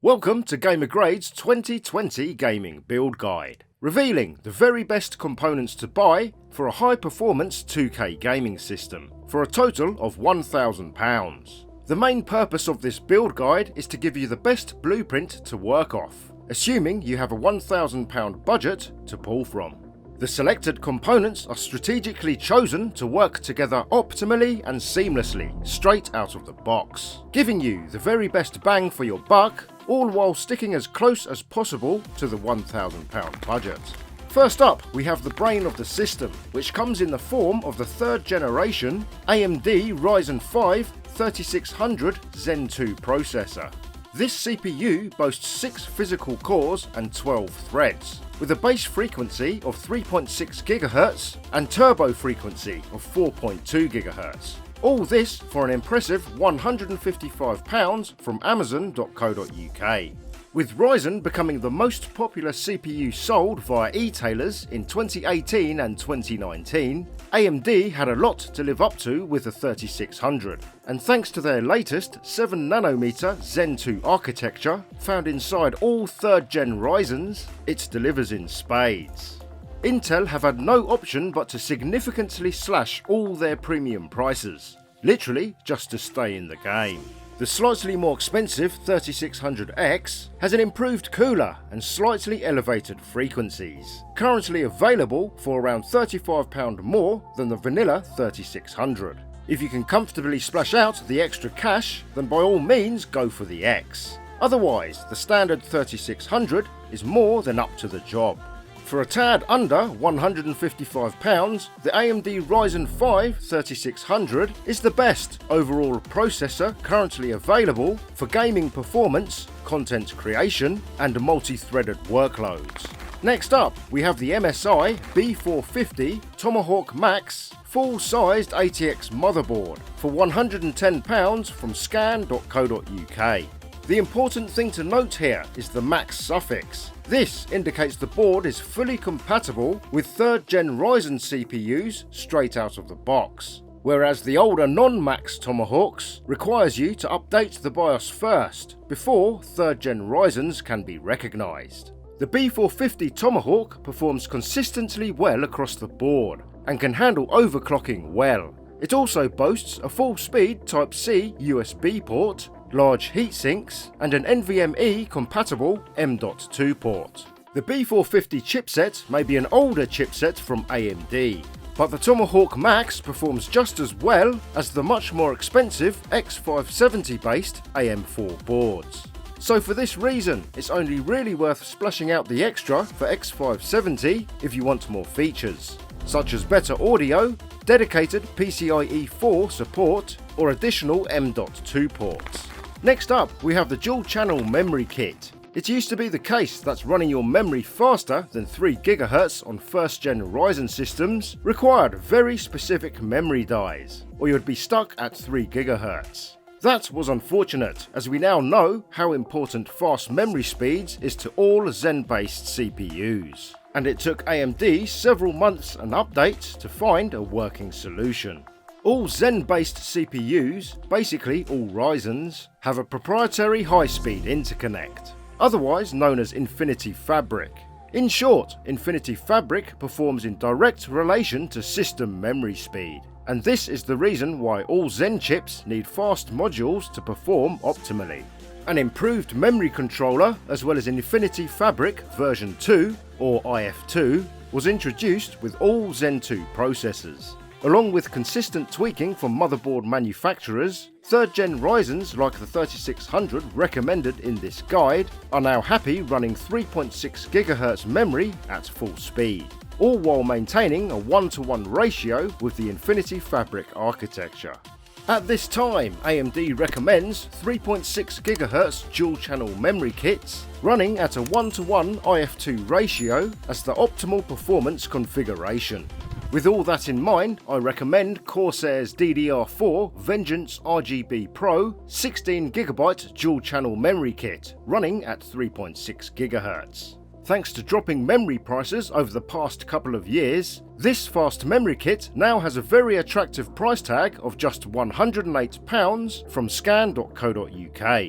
Welcome to GamerGrade's 2020 Gaming Build Guide, revealing the very best components to buy for a high-performance 2K gaming system, for a total of £1,000. The main purpose of this build guide is to give you the best blueprint to work off, assuming you have a £1,000 budget to pull from. The selected components are strategically chosen to work together optimally and seamlessly, straight out of the box, giving you the very best bang for your buck, all while sticking as close as possible to the £1,000 budget. First up, we have the brain of the system, which comes in the form of the third generation AMD Ryzen 5 3600 Zen 2 processor. This CPU boasts 6 physical cores and 12 threads, with a base frequency of 3.6 GHz and turbo frequency of 4.2 GHz. All this for an impressive £155 from Amazon.co.uk. With Ryzen becoming the most popular CPU sold via e-tailers in 2018 and 2019, AMD had a lot to live up to with the 3600, and thanks to their latest 7nm Zen 2 architecture found inside all 3rd gen Ryzens, it delivers in spades. Intel have had no option but to significantly slash all their premium prices, literally just to stay in the game. The slightly more expensive 3600X has an improved cooler and slightly elevated frequencies, currently available for around £35 more than the vanilla 3600. If you can comfortably splash out the extra cash, then by all means go for the X. Otherwise, the standard 3600 is more than up to the job. For a tad under £155, the AMD Ryzen 5 3600 is the best overall processor currently available for gaming performance, content creation, and multi-threaded workloads. Next up, we have the MSI B450 Tomahawk Max full-sized ATX motherboard for £110 from scan.co.uk. The important thing to note here is the Max suffix. This indicates the board is fully compatible with 3rd gen Ryzen CPUs straight out of the box, whereas the older non-Max Tomahawks requires you to update the BIOS first before 3rd gen Ryzens can be recognised. The B450 Tomahawk performs consistently well across the board and can handle overclocking well. It also boasts a full-speed Type-C USB port, large heatsinks, and an NVMe compatible M.2 port. The B450 chipset may be an older chipset from AMD, but the Tomahawk Max performs just as well as the much more expensive X570 based AM4 boards. So for this reason, it's only really worth splashing out the extra for X570 if you want more features, such as better audio, dedicated PCIe 4 support, or additional M.2 ports. Next up, we have the dual channel memory kit. It used to be the case that running your memory faster than 3 GHz on 1st gen Ryzen systems required very specific memory dies, or you would be stuck at 3 GHz. That was unfortunate, as we now know how important fast memory speeds is to all Zen-based CPUs, and it took AMD several months and updates to find a working solution. All Zen-based CPUs, basically all Ryzens, have a proprietary high-speed interconnect, otherwise known as Infinity Fabric. In short, Infinity Fabric performs in direct relation to system memory speed, and this is the reason why all Zen chips need fast modules to perform optimally. An improved memory controller, as well as Infinity Fabric version 2, or IF2, was introduced with all Zen 2 processors. Along with consistent tweaking from motherboard manufacturers, 3rd gen Ryzens like the 3600 recommended in this guide are now happy running 3.6 GHz memory at full speed, all while maintaining a 1:1 ratio with the Infinity Fabric architecture. At this time, AMD recommends 3.6 GHz dual channel memory kits running at a 1:1 IF2 ratio as the optimal performance configuration. With all that in mind, I recommend Corsair's DDR4 Vengeance RGB Pro 16GB dual channel memory kit running at 3.6 GHz. Thanks to dropping memory prices over the past couple of years, this fast memory kit now has a very attractive price tag of just £108 from scan.co.uk.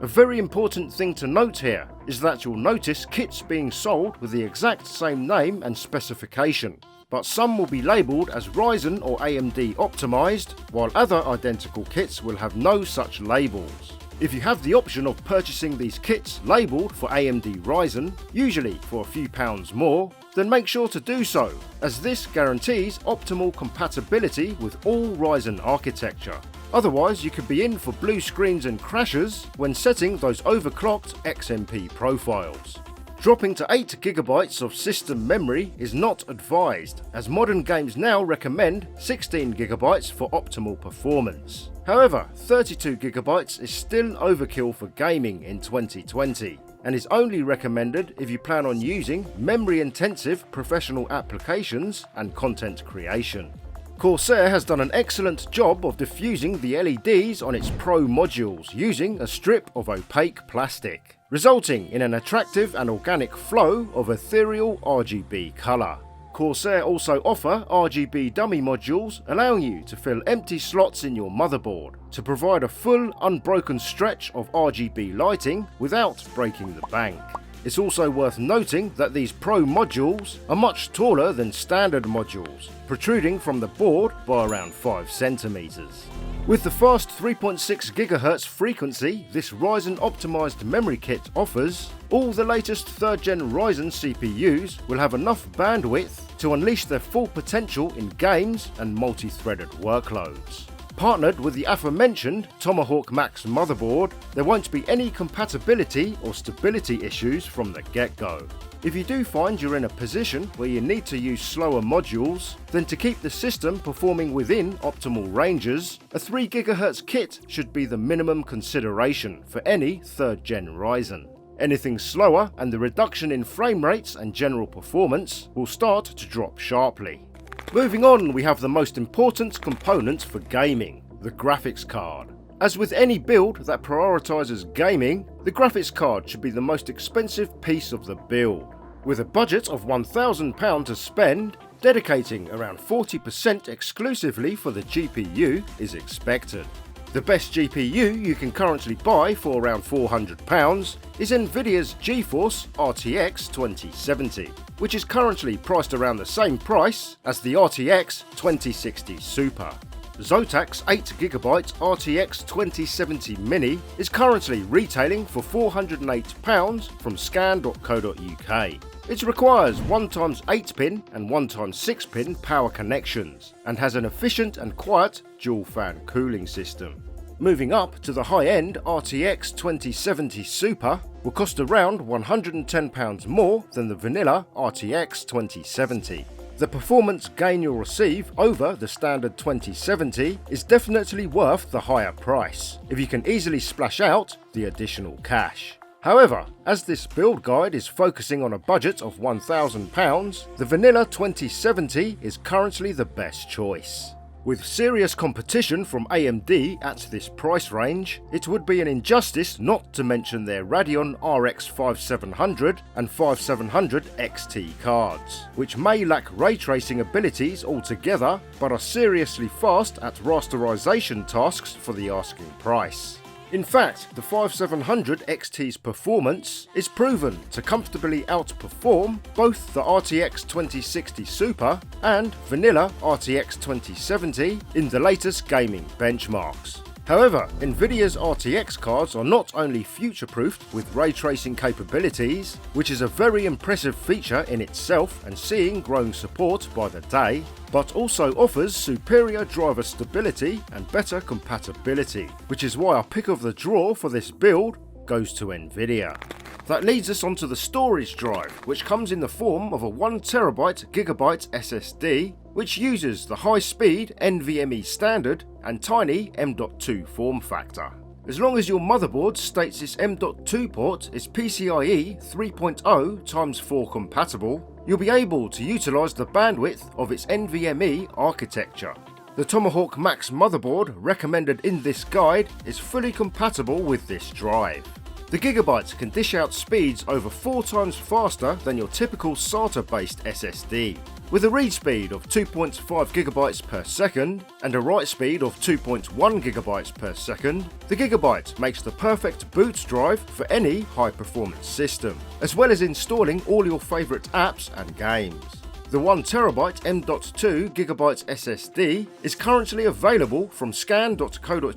A very important thing to note here is that you'll notice kits being sold with the exact same name and specification, but some will be labelled as Ryzen or AMD optimised, while other identical kits will have no such labels. If you have the option of purchasing these kits labelled for AMD Ryzen, usually for a few pounds more, then make sure to do so, as this guarantees optimal compatibility with all Ryzen architecture. Otherwise, you could be in for blue screens and crashes when setting those overclocked XMP profiles. Dropping to 8GB of system memory is not advised, as modern games now recommend 16GB for optimal performance. However, 32GB is still overkill for gaming in 2020, and is only recommended if you plan on using memory-intensive professional applications and content creation. Corsair has done an excellent job of diffusing the LEDs on its Pro modules using a strip of opaque plastic, resulting in an attractive and organic flow of ethereal RGB colour. Corsair also offer RGB dummy modules allowing you to fill empty slots in your motherboard to provide a full unbroken stretch of RGB lighting without breaking the bank. It's also worth noting that these Pro modules are much taller than standard modules, protruding from the board by around 5 centimeters. With the fast 3.6 GHz frequency this Ryzen optimized memory kit offers, all the latest 3rd gen Ryzen CPUs will have enough bandwidth to unleash their full potential in games and multi-threaded workloads. Partnered with the aforementioned TOMAHAWK Max motherboard, there won't be any compatibility or stability issues from the get-go. If you do find you're in a position where you need to use slower modules, then to keep the system performing within optimal ranges, a 3 GHz kit should be the minimum consideration for any 3rd gen Ryzen. Anything slower and the reduction in frame rates and general performance will start to drop sharply. Moving on, we have the most important component for gaming, the graphics card. As with any build that prioritises gaming, the graphics card should be the most expensive piece of the build. With a budget of £1,000 to spend, dedicating around 40% exclusively for the GPU is expected. The best GPU you can currently buy for around £400 is Nvidia's GeForce RTX 2070, which is currently priced around the same price as the RTX 2060 Super. Zotac's 8GB RTX 2070 Mini is currently retailing for £408 from scan.co.uk. It requires 1x8-pin and 1x6-pin power connections and has an efficient and quiet dual fan cooling system. Moving up to the high-end RTX 2070 Super will cost around £110 more than the vanilla RTX 2070. The performance gain you'll receive over the standard 2070 is definitely worth the higher price, if you can easily splash out the additional cash. However, as this build guide is focusing on a budget of £1,000, the vanilla 2070 is currently the best choice. With serious competition from AMD at this price range, it would be an injustice not to mention their Radeon RX 5700 and 5700 XT cards, which may lack ray tracing abilities altogether, but are seriously fast at rasterization tasks for the asking price. In fact, the 5700 XT's performance is proven to comfortably outperform both the RTX 2060 Super and vanilla RTX 2070 in the latest gaming benchmarks. However, Nvidia's RTX cards are not only future-proofed with ray tracing capabilities, which is a very impressive feature in itself and seeing growing support by the day, but also offers superior driver stability and better compatibility, which is why our pick of the draw for this build goes to Nvidia. That leads us onto the storage drive, which comes in the form of a 1TB GB SSD, which uses the high-speed NVMe standard and tiny M.2 form factor. As long as your motherboard states its M.2 port is PCIe 3.0x4 compatible, you'll be able to utilise the bandwidth of its NVMe architecture. The Tomahawk Max motherboard recommended in this guide is fully compatible with this drive. The Gigabyte can dish out speeds over 4 times faster than your typical SATA-based SSD. With a read speed of 2.5 GB per second and a write speed of 2.1 GB per second, the Gigabyte makes the perfect boot drive for any high-performance system, as well as installing all your favourite apps and games. The 1TB M.2 GB SSD is currently available from scan.co.uk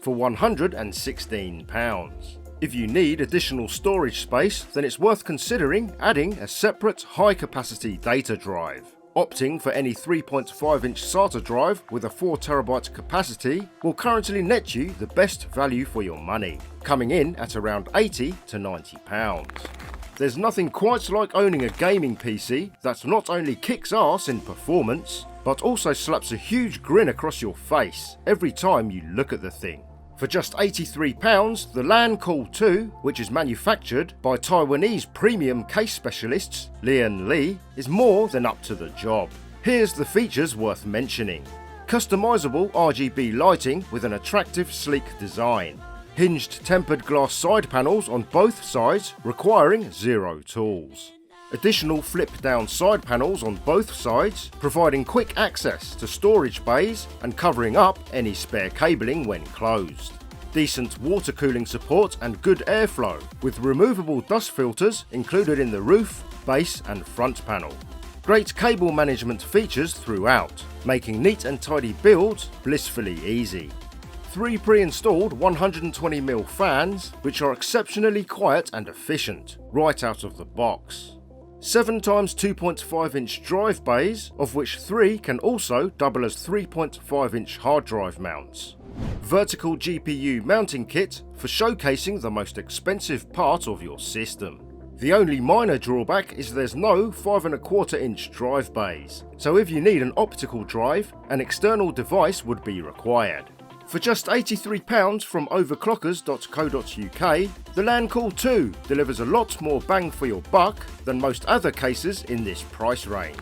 for £116. If you need additional storage space, then it's worth considering adding a separate high-capacity data drive. Opting for any 3.5-inch SATA drive with a 4TB capacity will currently net you the best value for your money, coming in at around £80 to £90. There's nothing quite like owning a gaming PC that not only kicks ass in performance, but also slaps a huge grin across your face every time you look at the thing. For just £83, the LAN Cool 2, which is manufactured by Taiwanese premium case specialists Lian Li, is more than up to the job. Here's the features worth mentioning. Customizable RGB lighting with an attractive, sleek design. Hinged tempered glass side panels on both sides requiring 0 tools. Additional flip-down side panels on both sides, providing quick access to storage bays and covering up any spare cabling when closed. Decent water cooling support and good airflow, with removable dust filters included in the roof, base and front panel. Great cable management features throughout, making neat and tidy builds blissfully easy. 3 pre-installed 120mm fans, which are exceptionally quiet and efficient, right out of the box. 7 times 2.5-inch drive bays, of which 3 can also double as 3.5-inch hard drive mounts. Vertical GPU mounting kit for showcasing the most expensive part of your system. The only minor drawback is there's no 5.25-inch drive bays, so if you need an optical drive, an external device would be required. For just £83 from overclockers.co.uk, the LAN Cool 2 delivers a lot more bang for your buck than most other cases in this price range.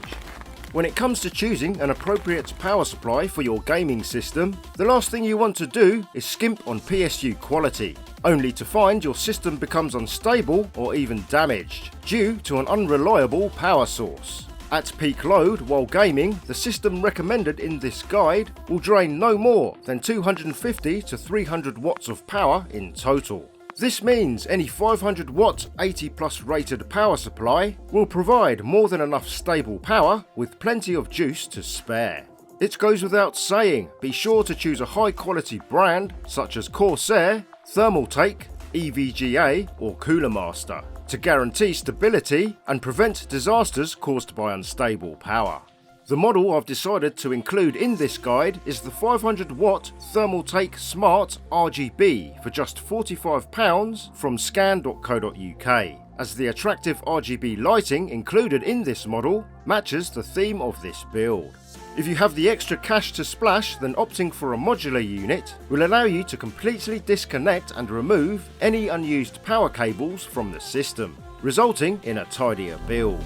When it comes to choosing an appropriate power supply for your gaming system, the last thing you want to do is skimp on PSU quality, only to find your system becomes unstable or even damaged due to an unreliable power source. At peak load while gaming, the system recommended in this guide will drain no more than 250 to 300 watts of power in total. This means any 500 watt 80 plus rated power supply will provide more than enough stable power with plenty of juice to spare. It goes without saying, be sure to choose a high quality brand such as CORSAIR, Thermaltake, EVGA or Cooler Master to guarantee stability and prevent disasters caused by unstable power. The model I've decided to include in this guide is the 500 watt Thermaltake Smart RGB for just £45 from scan.co.uk, as the attractive RGB lighting included in this model matches the theme of this build. If you have the extra cash to splash, then opting for a modular unit will allow you to completely disconnect and remove any unused power cables from the system, resulting in a tidier build.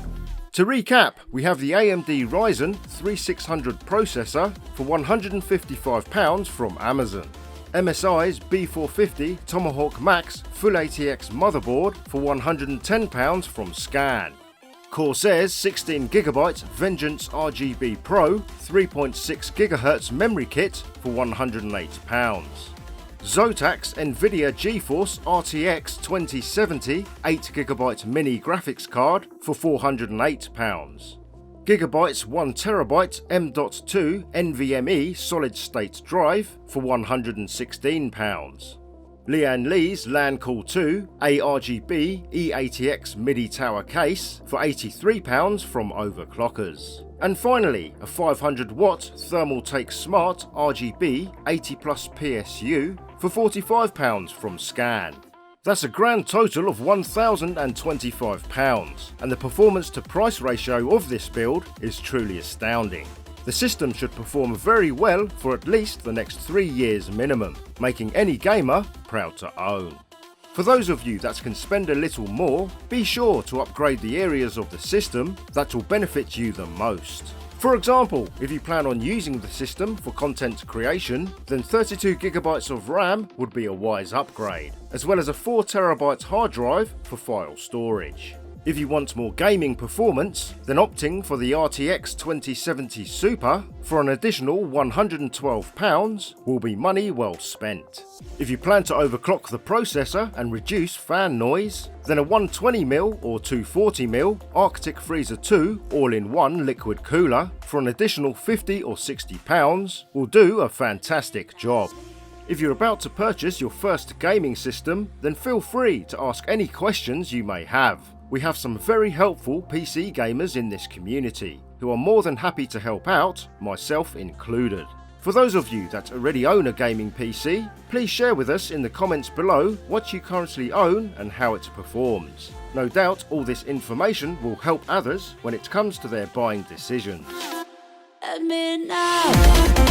To recap, we have the AMD RYZEN 3600 processor for £155 from Amazon, MSI's B450 Tomahawk Max Full ATX motherboard for £110 from Scan, Corsair's 16GB Vengeance RGB Pro 3.6GHz memory kit for £108, Zotac Nvidia GeForce RTX 2070 8GB mini graphics card for £408, Gigabyte's 1TB M.2 NVMe solid state drive for £116, Lian Li's LAN Cool 2 ARGB eATX MIDI tower case for £83 from Overclockers. And finally, a 500 watt Thermaltake Smart RGB 80 plus PSU for £45 from Scan. That's a grand total of £1,025, and the performance to price ratio of this build is truly astounding. The system should perform very well for at least the next 3 years minimum, making any gamer proud to own. For those of you that can spend a little more, be sure to upgrade the areas of the system that will benefit you the most. For example, if you plan on using the system for content creation, then 32GB of RAM would be a wise upgrade, as well as a 4TB hard drive for file storage. If you want more gaming performance, then opting for the RTX 2070 Super for an additional £112 will be money well spent. If you plan to overclock the processor and reduce fan noise, then a 120mm or 240mm Arctic Freezer 2 all-in-one liquid cooler for an additional £50 or £60 will do a fantastic job. If you're about to purchase your first gaming system, then feel free to ask any questions you may have. We have some very helpful PC gamers in this community, who are more than happy to help out, myself included. For those of you that already own a gaming PC, please share with us in the comments below what you currently own and how it performs. No doubt all this information will help others when it comes to their buying decisions. Admit now.